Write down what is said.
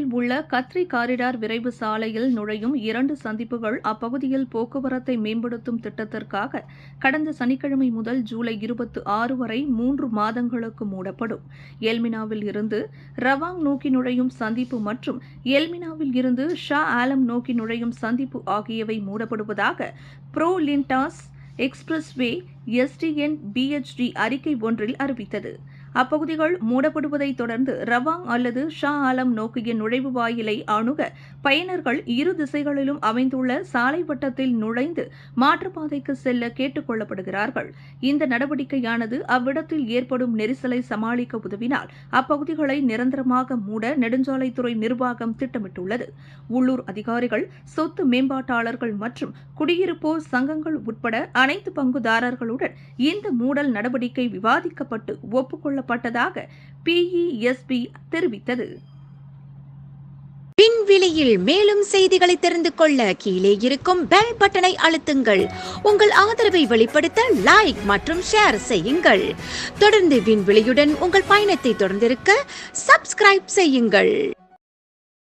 எல்மினாவில் உள்ள கத்ரி காரிடார் விரைவு சாலையில் நுழையும் 2 சந்திப்புகள் அப்பகுதியில் போக்குவரத்தை மேம்படுத்தும் திட்டத்திற்காக கடந்த சனிக்கிழமை முதல் ஜூலை 26 வரை 3 மாதங்களுக்கு மூடப்படும். எல்மினாவில் இருந்து ரவாங் நோக்கி நுழையும் சந்திப்பு மற்றும் எல்மினாவில் இருந்து ஷா ஆலம் நோக்கி நுழையும் சந்திப்பு ஆகியவை மூடப்படுவதாக ப்ரோ லிண்டாஸ் எக்ஸ்பிரஸ்வே எஸ்டிஎன் பிஎச்டி அறிக்கை ஒன்றில் அறிவித்தது. அப்பகுதிகள் மூடப்படுவதை தொடர்ந்து ரவாங் அல்லது ஷா ஆலம் நோக்கிய நுழைவு வாயிலை அணுக பயனர்கள் இரு திசைகளிலும் அமைந்துள்ள சாலை வட்டத்தில் நுழைந்து மாற்றுப்பாதைக்கு செல்ல கேட்டுக் கொள்ளப்படுகிறார்கள். இந்த நடவடிக்கையானது அவ்விடத்தில் ஏற்படும் நெரிசலை சமாளிக்க உதவினால் அப்பகுதிகளை நிரந்தரமாக மூட நெடுஞ்சாலைத்துறை நிர்வாகம் திட்டமிட்டுள்ளது. உள்ளூர் அதிகாரிகள், சொத்து மேம்பாட்டாளர்கள் மற்றும் குடியிருப்போர் சங்கங்கள் உட்பட அனைத்து பங்குதாரர்களுடன் இந்த மூடல் நடவடிக்கை விவாதிக்கப்பட்டு ஒப்புக்கொள்ள பட்டதாக PESB தெரிவித்தது. விண்வெளியில் மேலும் செய்திகளை தெரிந்து கொள்ள கீழே இருக்கும் பெல் பட்டனை அழுத்துங்கள். உங்கள் ஆதரவை வெளிப்படுத்த லைக் மற்றும் ஷேர் செய்யுங்கள். தொடர்ந்து விண்வெளியுடன் உங்கள் பயணத்தை தொடர்ந்திருக்க சப்ஸ்கிரைப் செய்யுங்கள்.